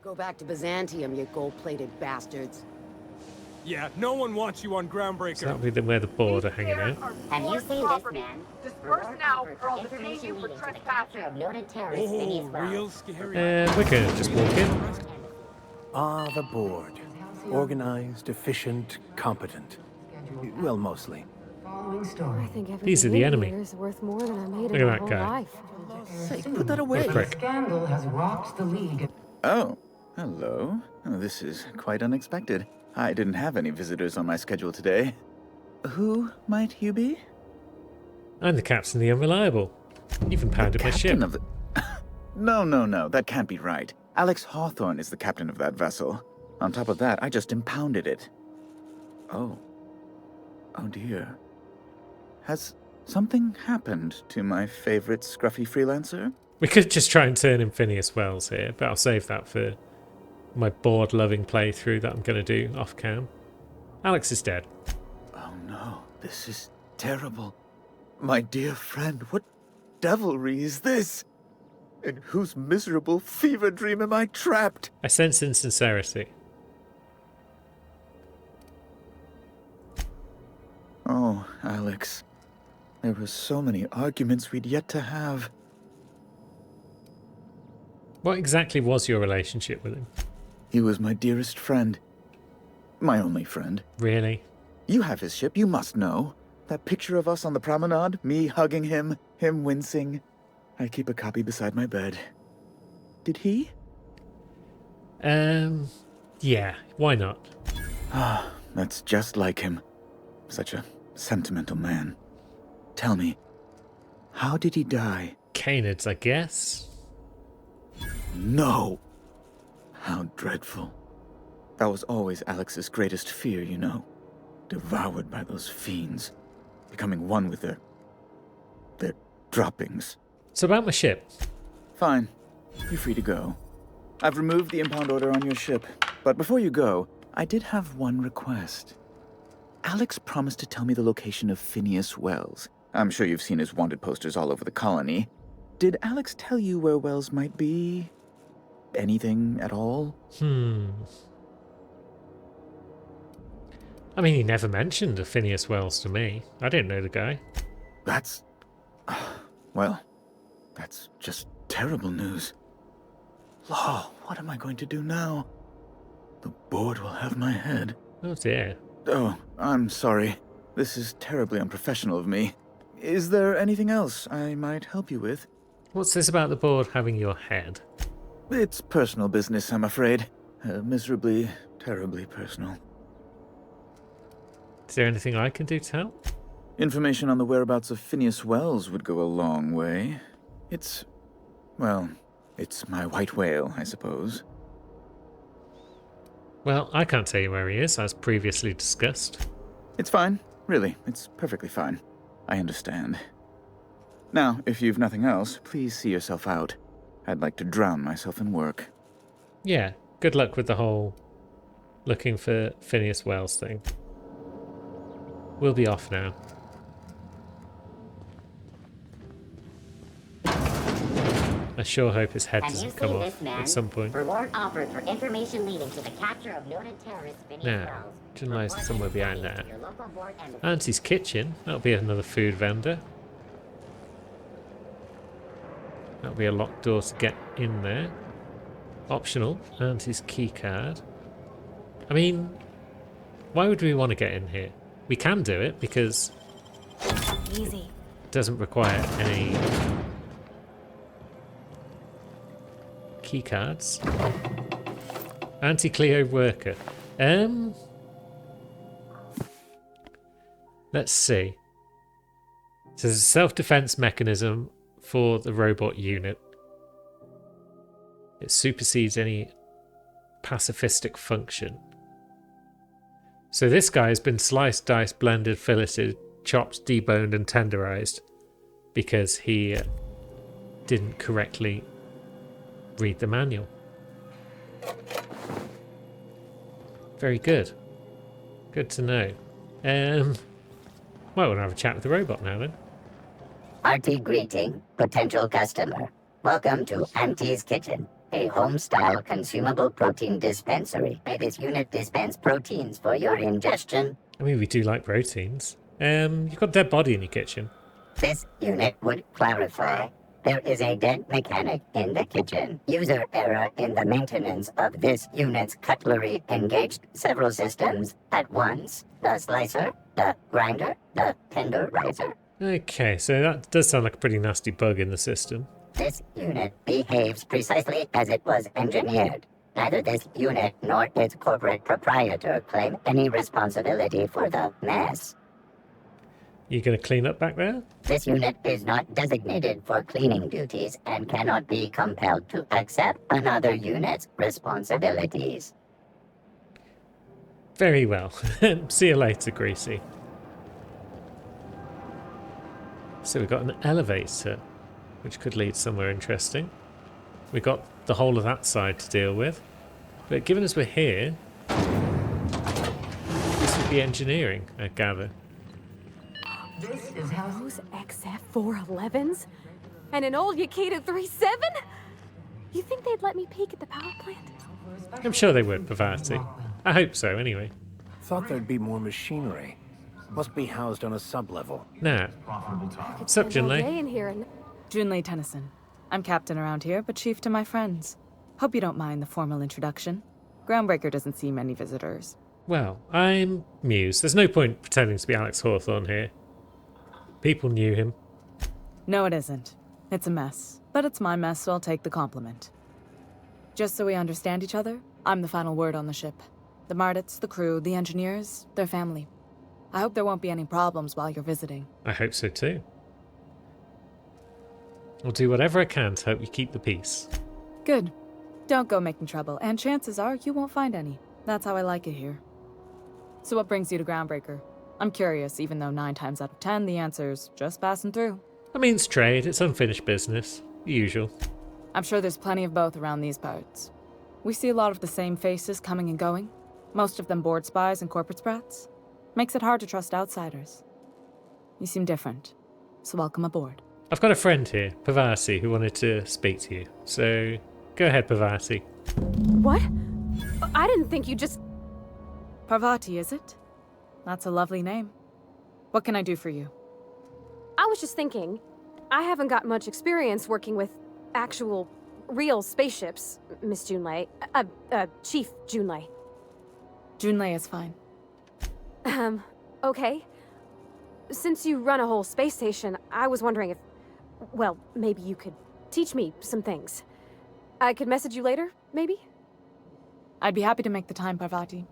Go back to Byzantium, you gold-plated bastards. Yeah, no one wants you on Groundbreaker. So that'll be where the board are hanging out. Have you seen this man? Disperse now, or I'll detain you for trespassing. Of noted terrorist Phineas Wells. Real scary. We're going to just walk in. Ah, the board. Organized, efficient, competent. Well, mostly. I think These are the enemy. Is worth more than I made Look in at my that whole guy. life. Say, put that away. Prick. Scandal has rocked the league. Oh, hello. Oh, this is quite unexpected. I didn't have any visitors on my schedule today. Who might you be? I'm the captain of the Unreliable. You've impounded my ship. Captain of the... No, that can't be right. Alex Hawthorne is the captain of that vessel. On top of that, I just impounded it. Oh. Oh dear. Has something happened to my favorite scruffy freelancer? We could just try and turn in Phineas Wells here, but I'll save that for my board-loving playthrough that I'm going to do off-cam. Alex is dead. Oh no, this is terrible. My dear friend, what devilry is this? In whose miserable fever dream am I trapped? I sense insincerity. Oh, Alex. There were so many arguments we'd yet to have. What exactly was your relationship with him? He was my dearest friend. My only friend. Really? You have his ship, you must know. That picture of us on the promenade, me hugging him, him wincing. I keep a copy beside my bed. Did he? Yeah, why not? Ah, that's just like him. Such a sentimental man. Tell me, how did he die? Canids, I guess. No! How dreadful. That was always Alex's greatest fear, you know. Devoured by those fiends. Becoming one with their droppings. So about my ship. Fine. You're free to go. I've removed the impound order on your ship. But before you go, I did have one request. Alex promised to tell me the location of Phineas Wells. I'm sure you've seen his wanted posters all over the colony. Did Alex tell you where Wells might be? Anything at all? I mean, he never mentioned a Phineas Wells to me. I didn't know the guy. That's... well, that's just terrible news. Law, what am I going to do now? The board will have my head. Oh dear. Oh, I'm sorry. This is terribly unprofessional of me. Is there anything else I might help you with? What's this about the board having your head? It's personal business, I'm afraid. Miserably, terribly personal. Is there anything I can do to help? Information on the whereabouts of Phineas Wells would go a long way. It's my white whale, I suppose. Well, I can't tell you where he is, as previously discussed. It's fine. Really, it's perfectly fine. I understand. Now, if you've nothing else, please see yourself out. I'd like to drown myself in work. Yeah, good luck with the whole looking for Phineas Wells thing. We'll be off now. I sure hope his head doesn't come off at some point. Reward offered for information leading to the capture of noted terrorist Phineas Now, Wells. journalise somewhere behind there. Your local board and the Auntie's kitchen. That'll be another food vendor. That'll be a locked door to get in there. Optional. Auntie's key card. I mean, why would we want to get in here? We can do it because Easy. it doesn't require any key cards. Anti-Cleo worker. Let's see. So there's a self-defense mechanism for the robot unit. It supersedes any pacifistic function. So this guy has been sliced, diced, blended, filleted, chopped, deboned and tenderized because he didn't correctly read the manual. Very good. Good to know. Well, we'll have a chat with the robot now then. Hearty greeting, potential customer. Welcome to Auntie's Kitchen. a home-style consumable protein dispensary. May this unit dispense proteins for your ingestion. I mean, we do like proteins. You've got a dead body in your kitchen. This unit would clarify. There is a dead mechanic in the kitchen. User error in the maintenance of this unit's cutlery engaged several systems at once. The slicer, the grinder, the tenderizer. Okay, so that does sound like a pretty nasty bug in the system. This unit behaves precisely as it was engineered. Neither this unit nor its corporate proprietor claim any responsibility for the mess. You gonna clean up back there? This unit is not designated for cleaning duties and cannot be compelled to accept another unit's responsibilities. Very well. See you later, Greasy. So we've got an elevator, which could lead somewhere interesting. We've got the whole of that side to deal with. But given as we're here, this would be engineering, I gather. This is how Those XF411s? And an old Yakita 37? You think they'd let me peek at the power plant? I'm sure they would, Parvati. I hope so, anyway. Thought there'd be more machinery. Must be housed on a sub-level. Nah. What's up, Spend all day Junlei? in here and Junlei Tennyson. I'm captain around here, but chief to my friends. Hope you don't mind the formal introduction. Groundbreaker doesn't see many visitors. Well, I'm Muse. There's no point pretending to be Alex Hawthorne here. People knew him. No, it isn't. It's a mess. But it's my mess, so I'll take the compliment. Just so we understand each other, I'm the final word on the ship. The Mardits, the crew, the engineers, their family. I hope there won't be any problems while you're visiting. I hope so too. I'll do whatever I can to help you keep the peace. Good. Don't go making trouble, and chances are you won't find any. That's how I like it here. So what brings you to Groundbreaker? I'm curious, even though 9 times out of 10 the answer's just passing through. I mean, it's trade, it's unfinished business. The usual. I'm sure there's plenty of both around these parts. We see a lot of the same faces coming and going. Most of them board spies and corporate sprats. Makes it hard to trust outsiders. You seem different, so welcome aboard. I've got a friend here, Parvati, who wanted to speak to you. So, go ahead, Parvati. what? I didn't think you just... Parvati, is it? That's a lovely name. What can I do for you? I was just thinking, I haven't got much experience working with actual, real spaceships, Miss Junlei. Chief Junlei. Junlei is fine. Okay. Since you run a whole space station, I was wondering if... Well, maybe you could teach me some things. I could message you later, maybe? I'd be happy to make the time, Parvati.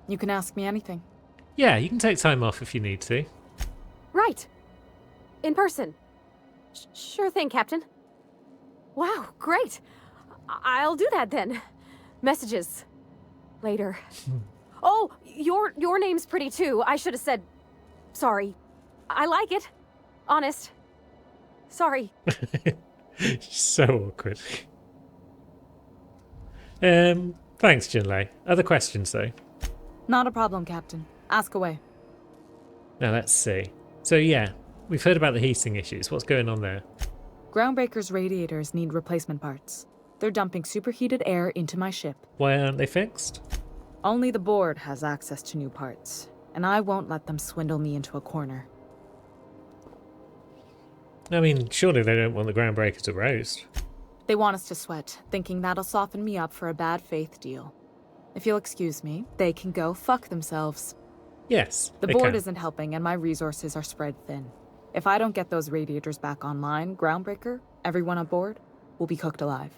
You can ask me anything. Yeah, you can take time off if you need to. Right. In person. Sure thing, Captain. Wow, great. I'll do that then. Messages. Later. Oh, your name's pretty too. I should have said... Sorry. I like it. Honest. Sorry. So awkward. Thanks, Junlei. Other questions, though? Not a problem, Captain. Ask away. Now, let's see. So, yeah, we've heard about the heating issues. What's going on there? Groundbreaker's radiators need replacement parts. They're dumping superheated air into my ship. Why aren't they fixed? Only the board has access to new parts, and I won't let them swindle me into a corner. I mean, surely they don't want the Groundbreaker to roast. They want us to sweat, thinking that'll soften me up for a bad faith deal. If you'll excuse me, they can go fuck themselves. Yes, The they board can. isn't helping, and my resources are spread thin. If I don't get those radiators back online, Groundbreaker, everyone aboard, will be cooked alive.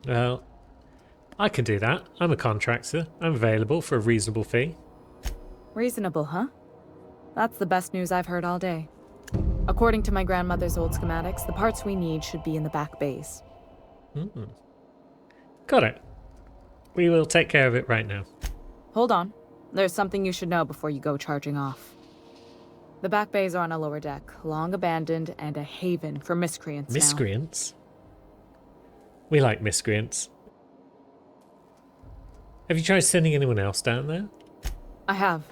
Well, I can do that. I'm a contractor. I'm available for a reasonable fee. Reasonable, huh? That's the best news I've heard all day. According to my grandmother's old schematics, the parts we need should be in the back bays. Got it. We will take care of it right now. Hold on. There's something you should know before you go charging off. The back bays are on a lower deck, long abandoned and a haven for miscreants now. Miscreants? We like miscreants. Have you tried sending anyone else down there? I have.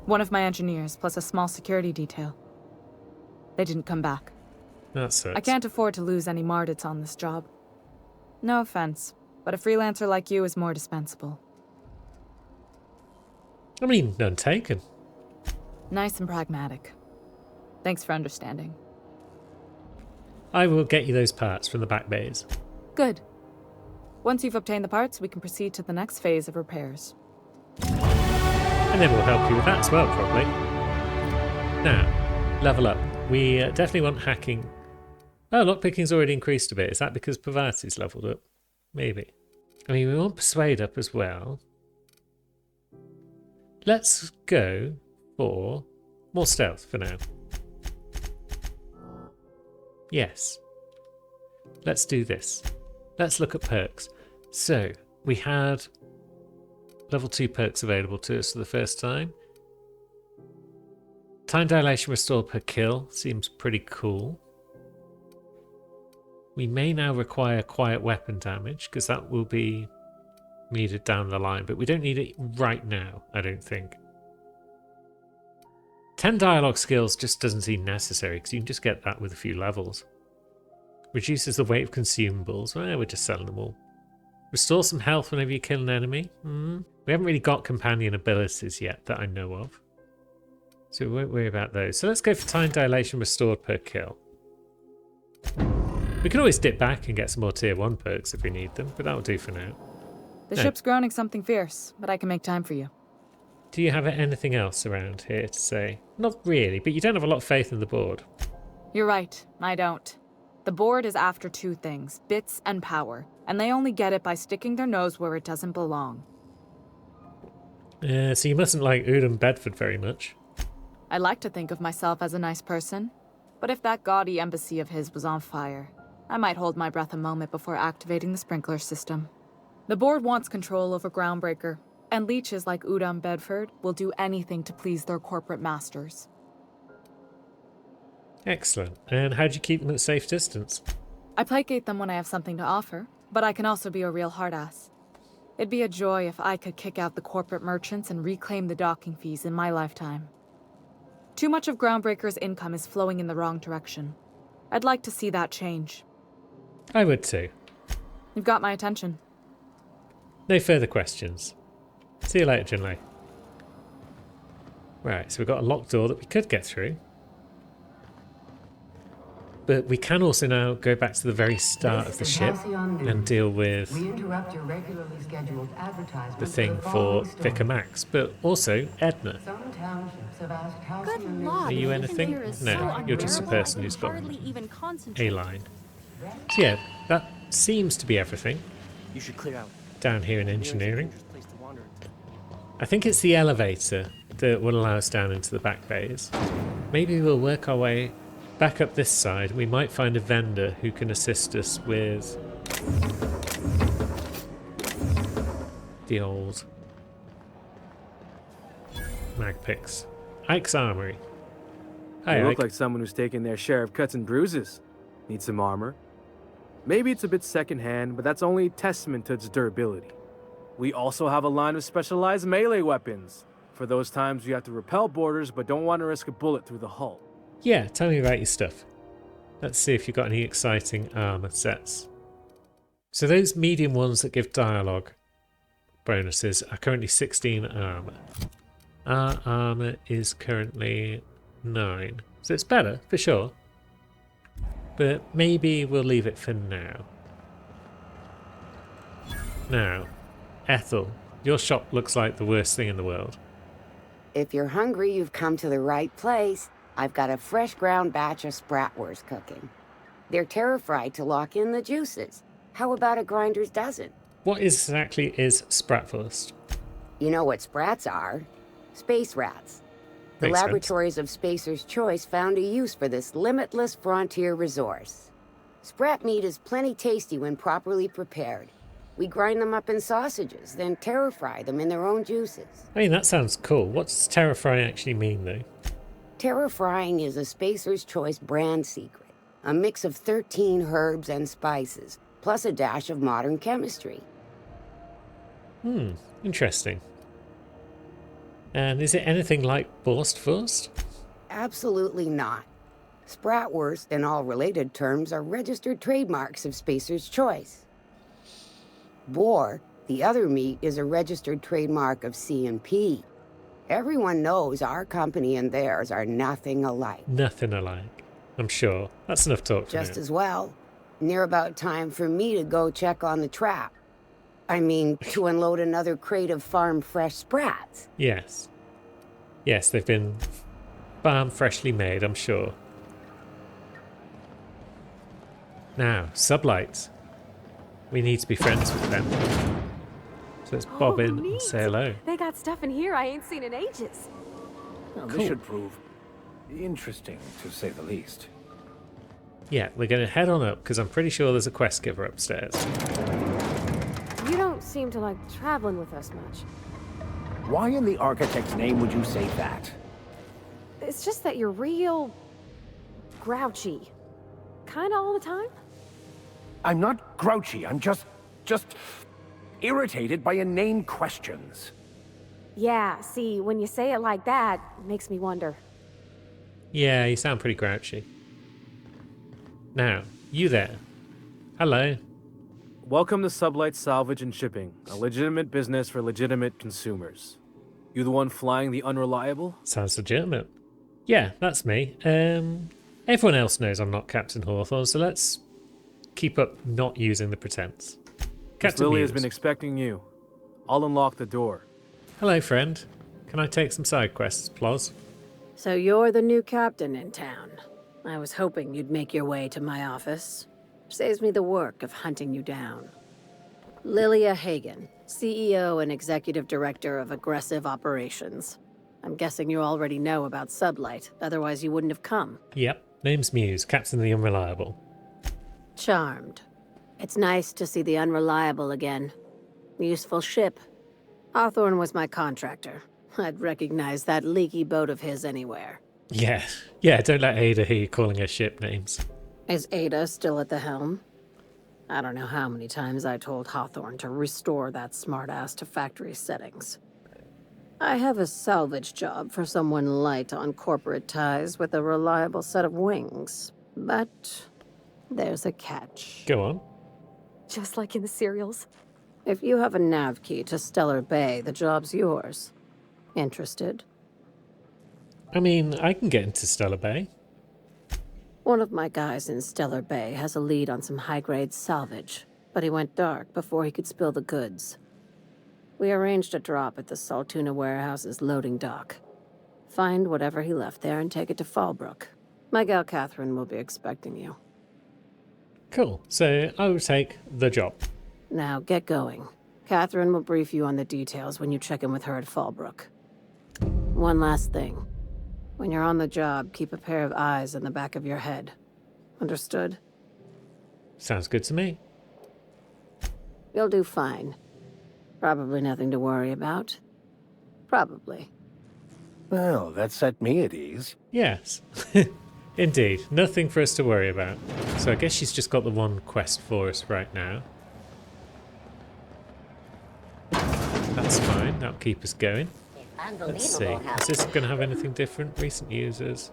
One of my engineers, plus a small security detail. They didn't come back. That sucks. I can't afford to lose any Mardits on this job. No offense, but a freelancer like you is more dispensable. I mean, none taken. Nice and pragmatic. Thanks for understanding. I will get you those parts from the back bays. Good. Once you've obtained the parts, we can proceed to the next phase of repairs. And then we'll help you with that as well, probably. Now, level up. We definitely want hacking. Oh, lockpicking's already increased a bit. Is that because Pavati's leveled up? Maybe. I mean, we want Persuade up as well. Let's go for more stealth for now. Yes. Let's do this. Let's look at perks. So, we had level 2 perks available to us for the first time. Time dilation restored per kill seems pretty cool. We may now require quiet weapon damage because that will be needed down the line, but we don't need it right now, I don't think. 10 dialogue skills just doesn't seem necessary because you can just get that with a few levels. Reduces the weight of consumables. Well, we're just selling them all. Restore some health whenever you kill an enemy. We haven't really got companion abilities yet that I know of, so we won't worry about those. So let's go for time dilation restored per kill. We can always dip back and get some more tier 1 perks if we need them, but that'll do for now. The ship's groaning something fierce, but I can make time for you. Do you have anything else around here to say? Not really, but you don't have a lot of faith in the board. You're right, I don't. The board is after 2 things, bits and power, and they only get it by sticking their nose where it doesn't belong. So you mustn't like Udom Bedford very much. I like to think of myself as a nice person, but if that gaudy embassy of his was on fire, I might hold my breath a moment before activating the sprinkler system. The board wants control over Groundbreaker, and leeches like Udom Bedford will do anything to please their corporate masters. Excellent. And how do you keep them at a safe distance? I placate them when I have something to offer, but I can also be a real hard-ass. It'd be a joy if I could kick out the corporate merchants and reclaim the docking fees in my lifetime. Too much of Groundbreaker's income is flowing in the wrong direction. I'd like to see that change. I would too. You've got my attention. No further questions. See you later, Junlei. Right, so we've got a locked door that we could get through. But we can also now go back to the very start of the ship and deal with the thing for Vicar Max, but also Edna. Good lord. Are you anything? No, you're just a person who's got a line. So yeah, that seems to be everything. You should clear out. Down here in engineering. I think it's the elevator that will allow us down into the back bays. Maybe we'll work our way back up this side. We might find a vendor who can assist us with the old mag picks. Ike's Armory. Hi, You look Ike. like someone who's taken their share of cuts and bruises. Need some armor. Maybe it's a bit secondhand, but that's only testament to its durability. We also have a line of specialized melee weapons, for those times you have to repel boarders but don't want to risk a bullet through the hull. Yeah, tell me about your stuff. Let's see if you've got any exciting armor sets. So those medium ones that give dialogue bonuses are currently 16 armor. Our armor is currently 9. So it's better, for sure. But maybe we'll leave it for now. Now, Ethel, your shop looks like the worst thing in the world. If you're hungry, you've come to the right place. I've got a fresh ground batch of spratwurst cooking. They're terra-fried to lock in the juices. How about a grinder's dozen? What exactly is Spratwurst? You know what sprats are? Space rats. The Makes sense. laboratories of Spacer's Choice found a use for this limitless frontier resource. Sprat meat is plenty tasty when properly prepared. We grind them up in sausages, then terra-fry them in their own juices. I mean, that sounds cool. What does terra fry actually mean, though? Terra-frying is a Spacer's Choice brand secret. A mix of 13 herbs and spices, plus a dash of modern chemistry. Interesting. And is it anything like Borstwurst? Absolutely not. Spratwurst and all related terms are registered trademarks of Spacer's Choice. Boar, the other meat, is a registered trademark of C&P. Everyone knows our company and theirs are nothing alike. Nothing alike. I'm sure. That's enough talk for Just now. as well. Near about time for me to go check on the trap. I mean, to unload another crate of farm-fresh sprats. Yes. Yes, they've been farm freshly made, I'm sure. Now, Sublights. We need to be friends with them. So let's bob in and neat. say hello. They got stuff in here I ain't seen in ages. Well, Cool. this should prove interesting, to say the least. Yeah, we're going to head on up because I'm pretty sure there's a quest giver upstairs. You don't seem to like traveling with us much. Why in the architect's name would you say that? It's just that you're real grouchy. Kinda all the time. I'm not grouchy. I'm just irritated by inane questions. Yeah, see, when you say it like that, it makes me wonder. Yeah, you sound pretty grouchy. Now, you there. Hello. Welcome to Sublight Salvage and Shipping, a legitimate business for legitimate consumers. You the one flying the Unreliable? Sounds legitimate. Yeah, that's me. Everyone else knows I'm not Captain Hawthorne, so let's keep up not using the pretense. Miss Captain Lily Muse. has been expecting you. I'll unlock the door. Hello, friend. Can I take some side quests, Ploz? So you're the new captain in town. I was hoping you'd make your way to my office. Saves me the work of hunting you down. Lilia Hagen, CEO and Executive Director of Aggressive Operations. I'm guessing you already know about Sublight, otherwise you wouldn't have come. Yep. Name's Muse, Captain of the Unreliable. Charmed. It's nice to see the Unreliable again. Useful ship. Hawthorne was my contractor. I'd recognize that leaky boat of his anywhere. Yeah, don't let Ada hear you calling her ship names. Is Ada still at the helm? I don't know how many times I told Hawthorne to restore that smartass to factory settings. I have a salvage job for someone light on corporate ties with a reliable set of wings. But there's a catch. Go on. Just like in the serials. If you have a nav key to Stellar Bay, the job's yours. Interested? I mean, I can get into Stellar Bay. One of my guys in Stellar Bay has a lead on some high-grade salvage, but he went dark before he could spill the goods. We arranged a drop at the Saltuna warehouse's loading dock. Find whatever he left there and take it to Fallbrook. My gal Catherine will be expecting you. Cool. So I will take the job. Now get going. Catherine will brief you on the details when you check in with her at Fallbrook. One last thing. When you're on the job, keep a pair of eyes in the back of your head. Understood? Sounds good to me. You'll do fine. Probably nothing to worry about. Probably. Well, that set me at ease. Yes. Indeed. Nothing for us to worry about. So I guess she's just got the one quest for us right now. That's fine. That'll keep us going. Let's see. Is this going to have anything different? Recent users.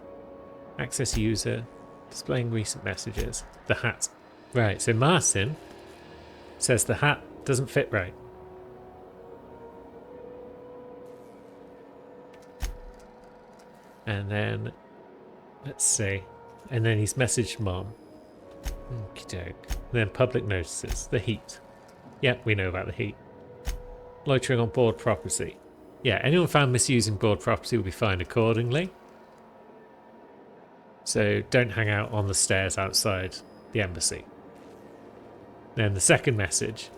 Access user. Displaying recent messages. The hat. Right, so Martin says the hat doesn't fit right. And then, let's see. And then he's messaged Mom. Okie doke. Then public notices. The heat. Yep, we know about the heat. Loitering on board property. Yeah, anyone found misusing board property will be fined accordingly. So don't hang out on the stairs outside the embassy. Then the second message.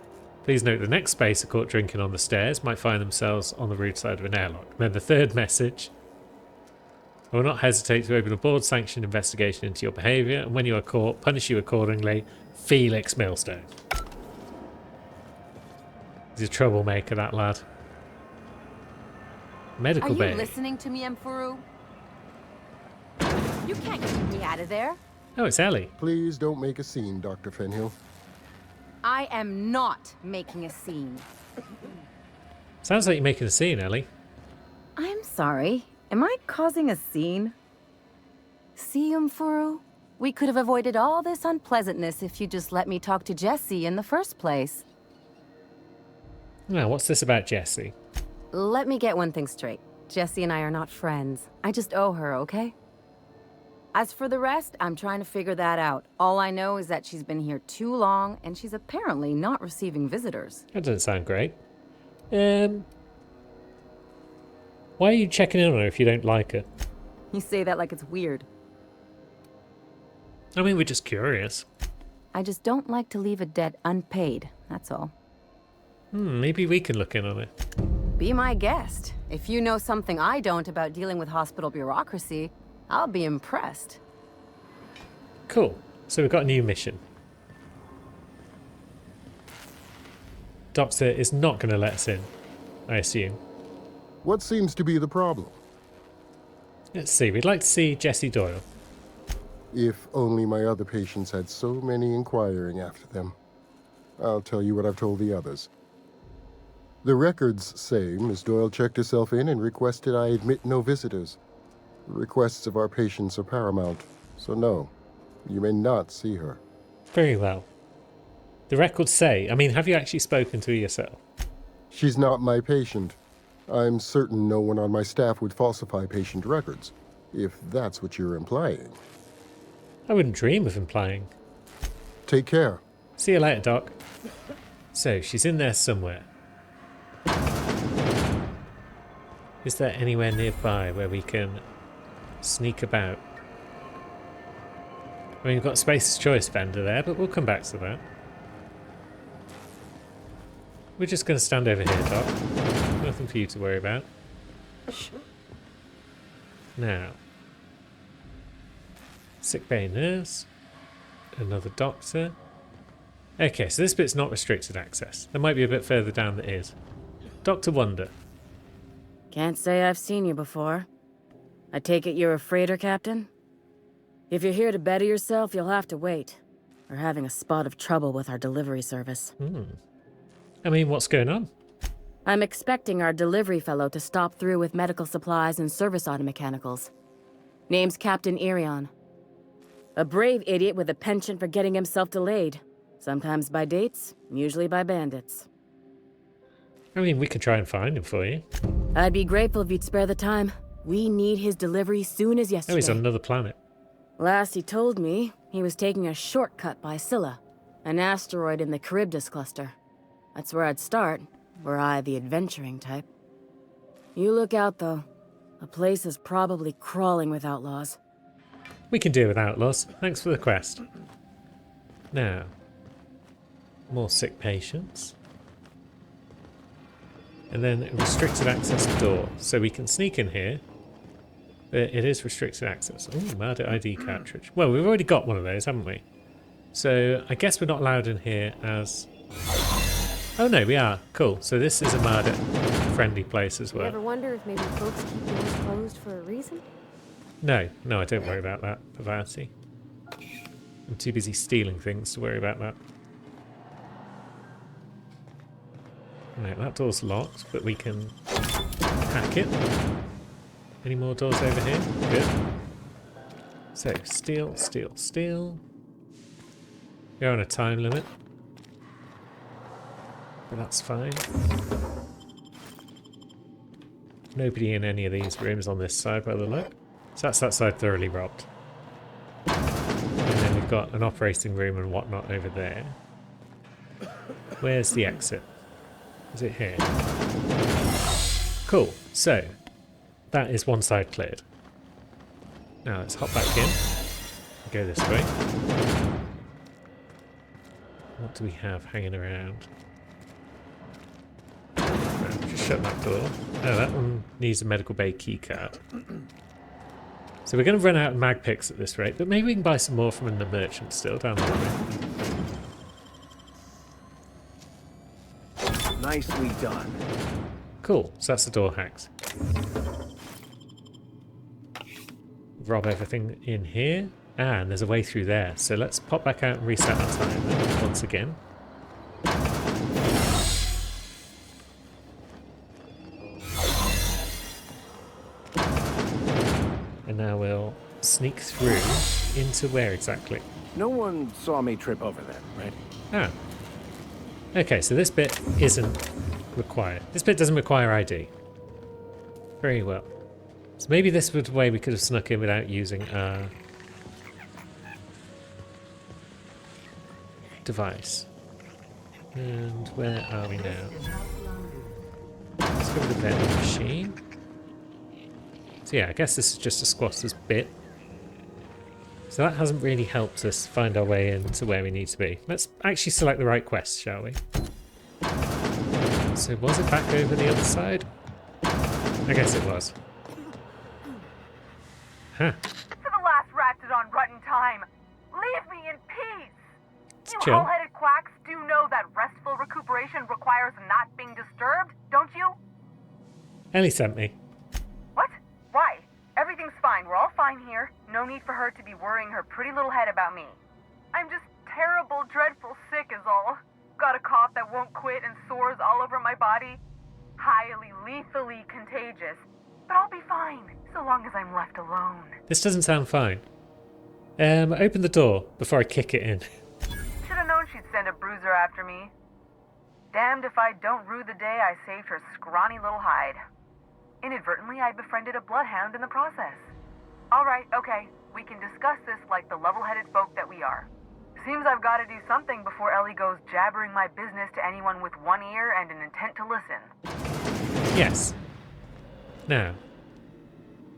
Please note the next spacer caught drinking on the stairs might find themselves on the rude side of an airlock. Then the third message. I will not hesitate to open a board-sanctioned investigation into your behaviour, and when you are caught, punish you accordingly. Felix Millstone. He's a troublemaker, that lad. Medical Are bay. you listening to me, Emfuru? You can't keep me out of there. Oh, it's Ellie. Please don't make a scene, Dr. Fenhill. I am not making a scene. Sounds like you're making a scene, Ellie. I'm sorry. Am I causing a scene? See, Emfuru? We could have avoided all this unpleasantness if you just let me talk to Jesse in the first place. Now, what's this about Jessie? Let me get one thing straight. Jessie and I are not friends. I just owe her, okay? As for the rest, I'm trying to figure that out. All I know is that she's been here too long, and she's apparently not receiving visitors. That doesn't sound great. Why are you checking in on her if you don't like her? You say that like it's weird. I mean, we're just curious. I just don't like to leave a debt unpaid, that's all. Maybe we can look in on it. Be my guest. If you know something I don't about dealing with hospital bureaucracy, I'll be impressed. Cool. So we've got a new mission. Doctor is not going to let us in, I assume. What seems to be the problem? Let's see. We'd like to see Jessie Doyle. If only my other patients had so many inquiring after them. I'll tell you what I've told the others. The records say Miss Doyle checked herself in and requested I admit no visitors. The requests of our patients are paramount, so no, you may not see her. Very well. The records say, I mean, have you actually spoken to her yourself? She's not my patient. I'm certain no one on my staff would falsify patient records, if that's what you're implying. I wouldn't dream of implying. Take care. See you later, Doc. So, she's in there somewhere. Is there anywhere nearby where we can sneak about? I mean, we've got Space's Choice vendor there, but we'll come back to that. We're just going to stand over here, Doc. Nothing for you to worry about. Now. Sickbay nurse. Another doctor. Okay, so this bit's not restricted access. There might be a bit further down that is. Dr. Wonder. Can't say I've seen you before. I take it you're a freighter captain? If you're here to better yourself, you'll have to wait. We're having a spot of trouble with our delivery service. I mean, what's going on? I'm expecting our delivery fellow to stop through with medical supplies and service auto mechanicals. Name's Captain Irion. A brave idiot with a penchant for getting himself delayed. Sometimes by dates, usually by bandits. I mean, we could try and find him for you. I'd be grateful if you'd spare the time. We need his delivery soon as yesterday. Oh, he's on another planet. Last he told me, he was taking a shortcut by Scylla, an asteroid in the Charybdis cluster. That's where I'd start, were I the adventuring type. You look out, though. The place is probably crawling with outlaws. We can deal with outlaws. Thanks for the quest. Now, more sick patients. And then a restricted access door. So we can sneak in here. But it is restricted access. Oh, Murder ID cartridge. Well, we've already got one of those, haven't we? So I guess we're not allowed in here as... Oh no, we are. Cool. So this is a murder-friendly place as well. You ever wonder if maybe folks keep doors closed for a reason? No, I don't worry about that, Pavati. I'm too busy stealing things to worry about that. Right, that door's locked, but we can hack it. Any more doors over here? Good. So, steal. We're on a time limit. But that's fine. Nobody in any of these rooms on this side by the look. So that's that side thoroughly robbed. And then we've got an operating room and whatnot over there. Where's the exit? Is it here? Cool. So, that is one side cleared. Now let's hop back in. Go this way. What do we have hanging around? Just shut that door. Oh, that one needs a medical bay keycard. So we're going to run out of mag picks at this rate, but maybe we can buy some more from the merchant still down the way. Nicely done. Cool, so that's the door hacked. Rob everything in here, and there's a way through there. So let's pop back out and reset our time then, once again. And now we'll sneak through into where exactly? No one saw me trip over them, right? Ah. Okay, so this bit isn't required. This bit doesn't require ID. Very well. So maybe this was the way we could have snuck in without using our device. And where are we now? Let's go to the vending machine. So yeah, I guess this is just a squatter's bit. So that hasn't really helped us find our way into where we need to be. Let's actually select the right quest, shall we? So was it back over the other side? I guess it was. Huh. For the last Ratdodon Rutton time, leave me in peace! You chill. hull-headed quacks do know that restful recuperation requires not being disturbed, don't you? Ellie sent me. What? Why? Everything's fine. We're all fine here. No need for her to be worrying her pretty little head about me. I'm just terrible, dreadful sick is all. Got a cough that won't quit and sores all over my body. Highly, lethally contagious. But I'll be fine, so long as I'm left alone. This doesn't sound fine. Open the door before I kick it in. Should have known she'd send a bruiser after me. Damned if I don't rue the day I saved her scrawny little hide. Inadvertently, I befriended a bloodhound in the process. Alright, okay. We can discuss this like the level-headed folk that we are. Seems I've got to do something before Ellie goes jabbering my business to anyone with one ear and an intent to listen. Yes. Now,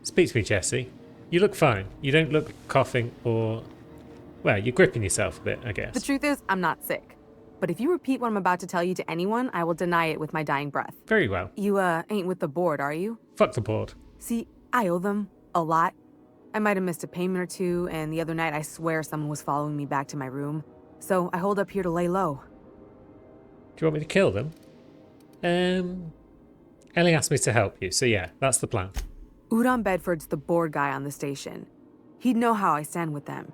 speak to me, Jesse. You look fine. You don't look coughing or... Well, you're gripping yourself a bit, I guess. The truth is, I'm not sick. But if you repeat what I'm about to tell you to anyone, I will deny it with my dying breath. Very well. You, ain't with the board, are you? Fuck the board. See, I owe them a lot. I might have missed a payment or two, and the other night I swear someone was following me back to my room. So I hold up here to lay low. Do you want me to kill them? Ellie asked me to help you, so yeah, that's the plan. Udon Bedford's the board guy on the station. He'd know how I stand with them.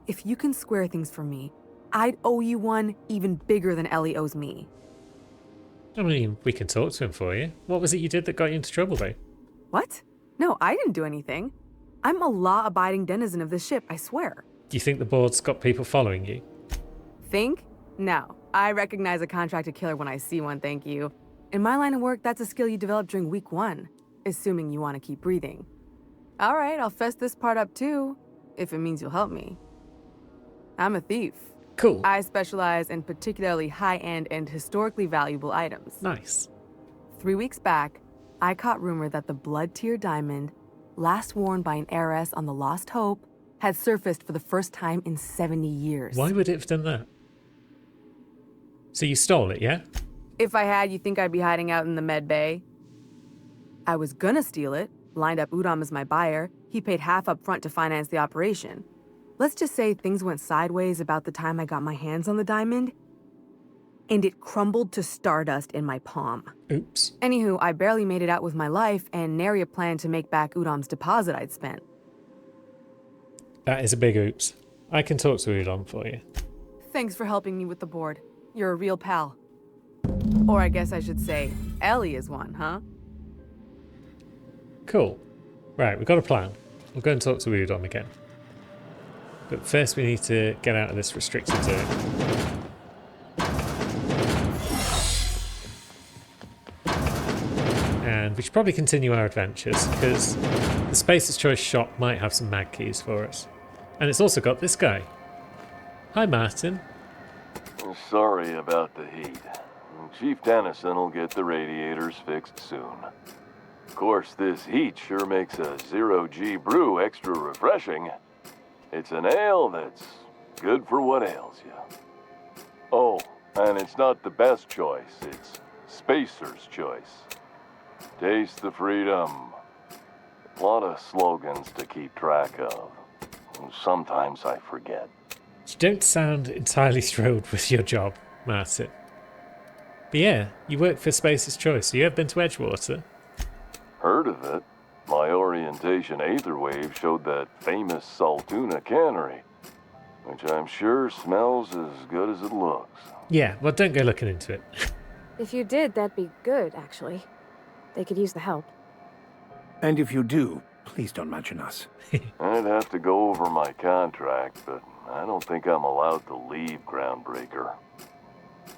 If you can square things for me, I'd owe you one even bigger than Ellie owes me. I mean, we can talk to him for you. What was it you did that got you into trouble, though? What? No, I didn't do anything. I'm a law-abiding denizen of this ship, I swear. Do you think the board's got people following you? Think? No. I recognize a contracted killer when I see one, thank you. In my line of work, that's a skill you develop during week 1, assuming you want to keep breathing. All right, I'll fess this part up too, if it means you'll help me. I'm a thief. Cool. I specialize in particularly high-end and historically valuable items. Nice. 3 weeks back, I caught rumor that the Blood Tier diamond, last worn by an heiress on the Lost Hope, had surfaced for the first time in 70 years. Why would it have done that? So you stole it, yeah? If I had, you think I'd be hiding out in the med bay? I was gonna steal it, lined up Udom as my buyer. He paid half up front to finance the operation. Let's just say things went sideways about the time I got my hands on the diamond, and it crumbled to stardust in my palm. Oops. Anywho, I barely made it out with my life, and nary a plan to make back Udom's deposit I'd spent. That is a big oops. I can talk to Udom for you. Thanks for helping me with the board. You're a real pal. Or I guess I should say, Ellie is one, huh? Cool. Right, we've got a plan. We'll go and talk to Udom again. But first we need to get out of this restricted zone. And we should probably continue our adventures, because the Spacer's Choice shop might have some mag keys for us. And it's also got this guy. Hi, Martin. Sorry about the heat. Chief Dennison will get the radiators fixed soon. Of course, this heat sure makes a zero-G brew extra refreshing. It's an ale that's good for what ails you. Oh, and it's not the best choice, it's Spacer's Choice. Taste the freedom. A lot of slogans to keep track of. Sometimes I forget. You don't sound entirely thrilled with your job, Martin. But yeah, you work for Spacer's Choice. You ever been to Edgewater? Heard of it. My orientation Aetherwave showed that famous Saltuna cannery, which I'm sure smells as good as it looks. Yeah, well, don't go looking into it. If you did, that'd be good, actually. They could use the help. And if you do, please don't mention us. I'd have to go over my contract, but I don't think I'm allowed to leave Groundbreaker.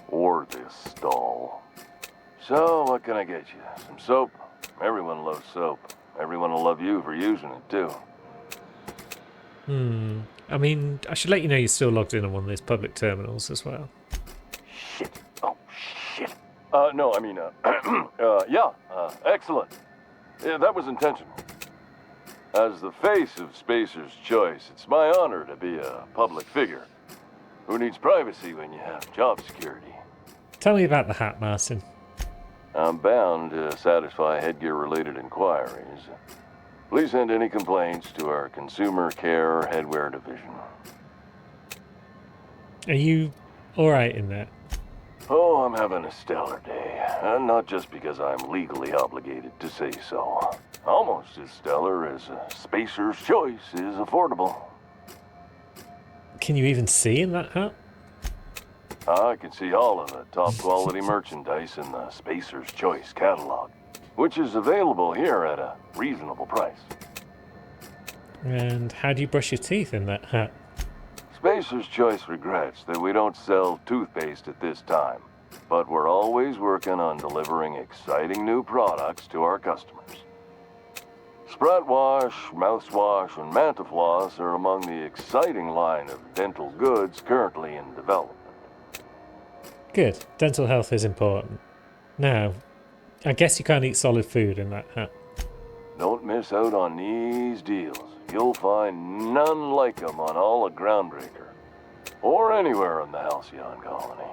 Or this stall. So, what can I get you? Some soap? Everyone loves soap. Everyone will love you for using it, too. I mean, I should let you know you're still logged in on one of those public terminals as well. Shit. Oh, shit. No, I mean, excellent. Yeah, that was intentional. As the face of Spacer's Choice, it's my honor to be a public figure. Who needs privacy when you have job security? Tell me about the hat, Martin. I'm bound to satisfy headgear-related inquiries. Please send any complaints to our Consumer Care Headwear Division. Are you alright in there? Oh, I'm having a stellar day. And not just because I'm legally obligated to say so. Almost as stellar as Spacer's Choice is affordable. Can you even see in that hat? I can see all of the top quality merchandise in the Spacer's Choice catalog, which is available here at a reasonable price. And how do you brush your teeth in that hat? Spacer's Choice regrets that we don't sell toothpaste at this time, but we're always working on delivering exciting new products to our customers. Sprat Wash, Mouthwash, and Mantafloss are among the exciting line of dental goods currently in development. Good. Dental health is important. Now, I guess you can't eat solid food in that hat. Don't miss out on these deals. You'll find none like them on all of Groundbreaker, or anywhere in the Halcyon colony.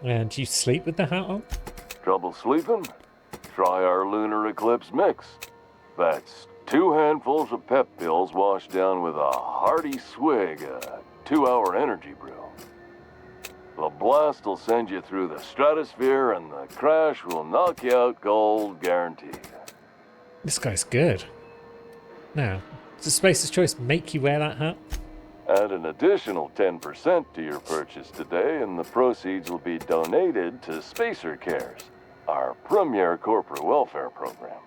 And you sleep with the hat on? Trouble sleeping? Try our Lunar Eclipse mix. That's 2 handfuls of pep pills washed down with a hearty swig of 2-hour energy brew. The blast will send you through the stratosphere, and the crash will knock you out cold, guaranteed. This guy's good. Now, does Spacer's Choice make you wear that hat? Add an additional 10% to your purchase today, and the proceeds will be donated to Spacer Cares, our premier corporate welfare program.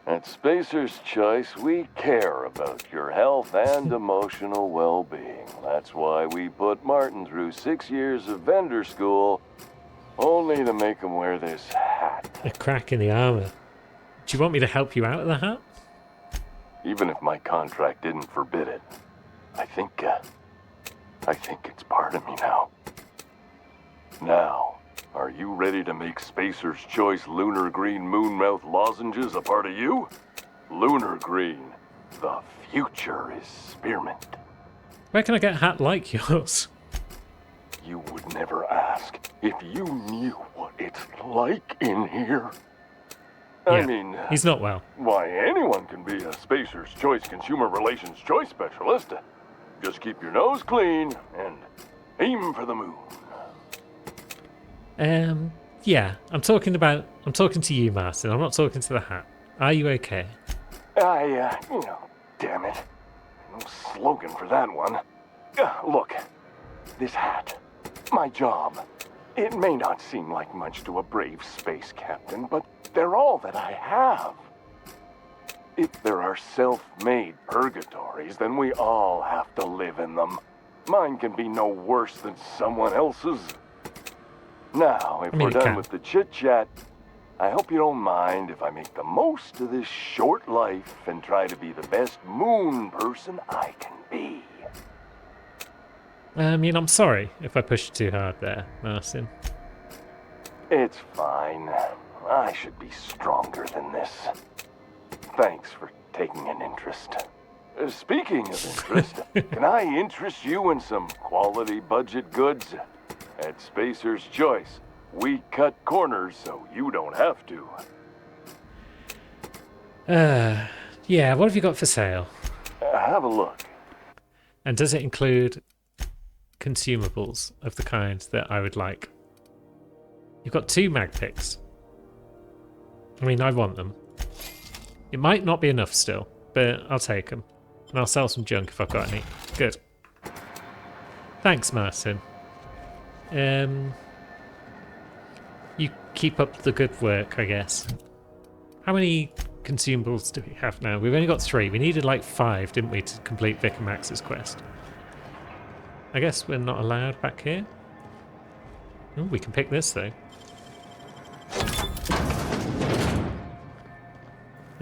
At Spacer's Choice, we care about your health and emotional well-being. That's why we put Martin through 6 years of vendor school, only to make him wear this hat. A crack in the armor. Do you want me to help you out of the hat? Even if my contract didn't forbid it, I think it's part of me now. Now, are you ready to make Spacer's Choice Lunar Green Moonmouth lozenges a part of you? Lunar Green, the future is spearmint. Where can I get a hat like yours? You would never ask if you knew what it's like in here. Yeah, I mean, he's not well. Why, anyone can be a Spacer's Choice Consumer Relations Choice Specialist. Just keep your nose clean and aim for the moon. Yeah, I'm talking to you, Martin. I'm not talking to the hat. Are you okay? Damn it. No slogan for that one. Look, this hat, my job, it may not seem like much to a brave space captain, but they're all that I have. If there are self-made purgatories, then we all have to live in them. Mine can be no worse than someone else's. Now, if we're done with the chit-chat, I hope you don't mind if I make the most of this short life and try to be the best moon person I can be. I mean, I'm sorry if I pushed you too hard there, Martin. It's fine. I should be stronger than this. Thanks for taking an interest. Speaking of interest, can I interest you in some quality budget goods? At Spacer's Choice, we cut corners so you don't have to. Yeah, what have you got for sale? Have a look. And does it include consumables of the kind that I would like? You've got 2 mag picks. I mean, I want them. It might not be enough still, but I'll take them. And I'll sell some junk if I've got any. Good. Thanks, Martin. You keep up the good work, I guess. How many consumables do we have now? We've only got 3. We needed like 5, didn't we, to complete Vicar Max's quest? I guess we're not allowed back here. Ooh, we can pick this though.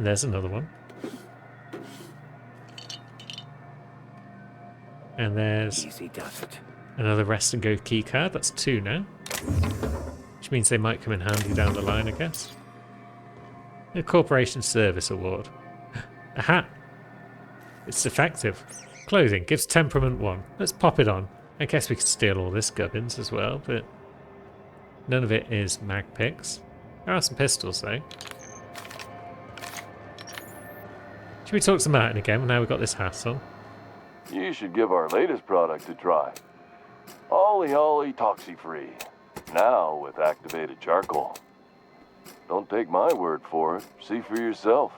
And there's another one. And there's Easy does it. another rest and go key card. That's 2 now. Which means they might come in handy down the line, I guess. A Corporation Service Award. A hat. It's effective. Clothing gives temperament 1. Let's pop it on. I guess we could steal all this gubbins as well, but none of it is mag picks. There are some pistols though. Should we talk to Martin again now we've got this hat on? You should give our latest product a try. Ollie Ollie Toxi-Free. Now with activated charcoal. Don't take my word for it. See for yourself.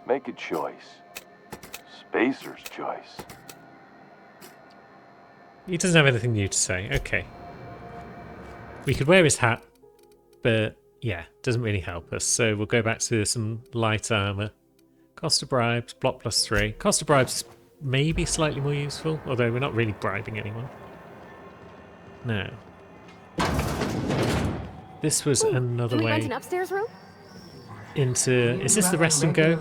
Make a choice. Spacer's choice. He doesn't have anything new to say. Okay. We could wear his hat, but yeah, doesn't really help us. So we'll go back to some light armor. Cost of bribes, block +3. Cost of bribes maybe slightly more useful, although we're not really bribing anyone. Now, this was another Can we way rent an upstairs room? into. Is this the rest and go?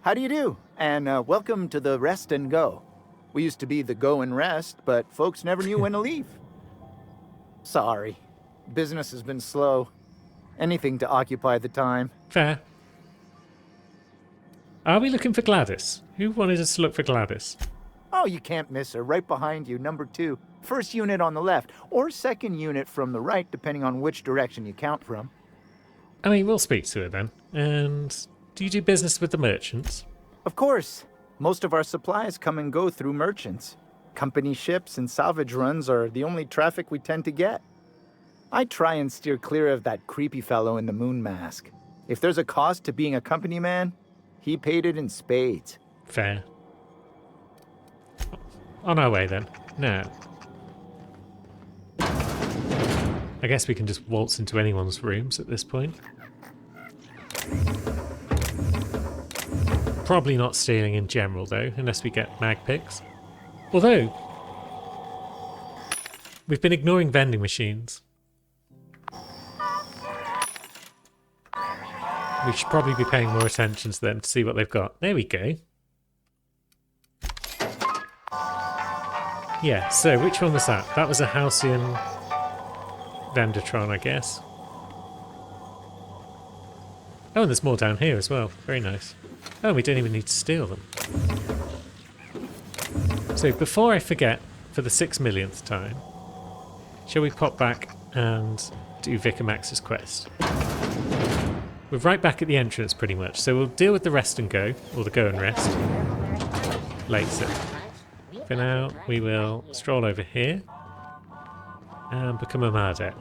How do you do? And welcome to the Rest and Go. We used to be the Go and Rest, but folks never knew when to leave. Sorry. Business has been slow. Anything to occupy the time. Fair. Are we looking for Gladys? Who wanted us to look for Gladys? Oh, you can't miss her. Right behind you, number 2. First unit on the left, or second unit from the right, depending on which direction you count from. I mean, we'll speak to her then. And do you do business with the merchants? Of course. Most of our supplies come and go through merchants. Company ships and salvage runs are the only traffic we tend to get. I try and steer clear of that creepy fellow in the moon mask. If there's a cost to being a company man, he paid it in spades. Fair. On our way then. Now. I guess we can just waltz into anyone's rooms at this point. Probably not stealing in general though, unless we get mag picks. Although, we've been ignoring vending machines. We should probably be paying more attention to them to see what they've got. There we go. Yeah, so which one was that? That was a Halcyon Vendertron, I guess. Oh, and there's more down here as well. Very nice. Oh, we don't even need to steal them. So before I forget, for the 6 millionth time, shall we pop back and do Vicar Max's quest? We're right back at the entrance pretty much, so we'll deal with the rest and go, or the go and rest, later. For now, we will stroll over here and become a Mardet.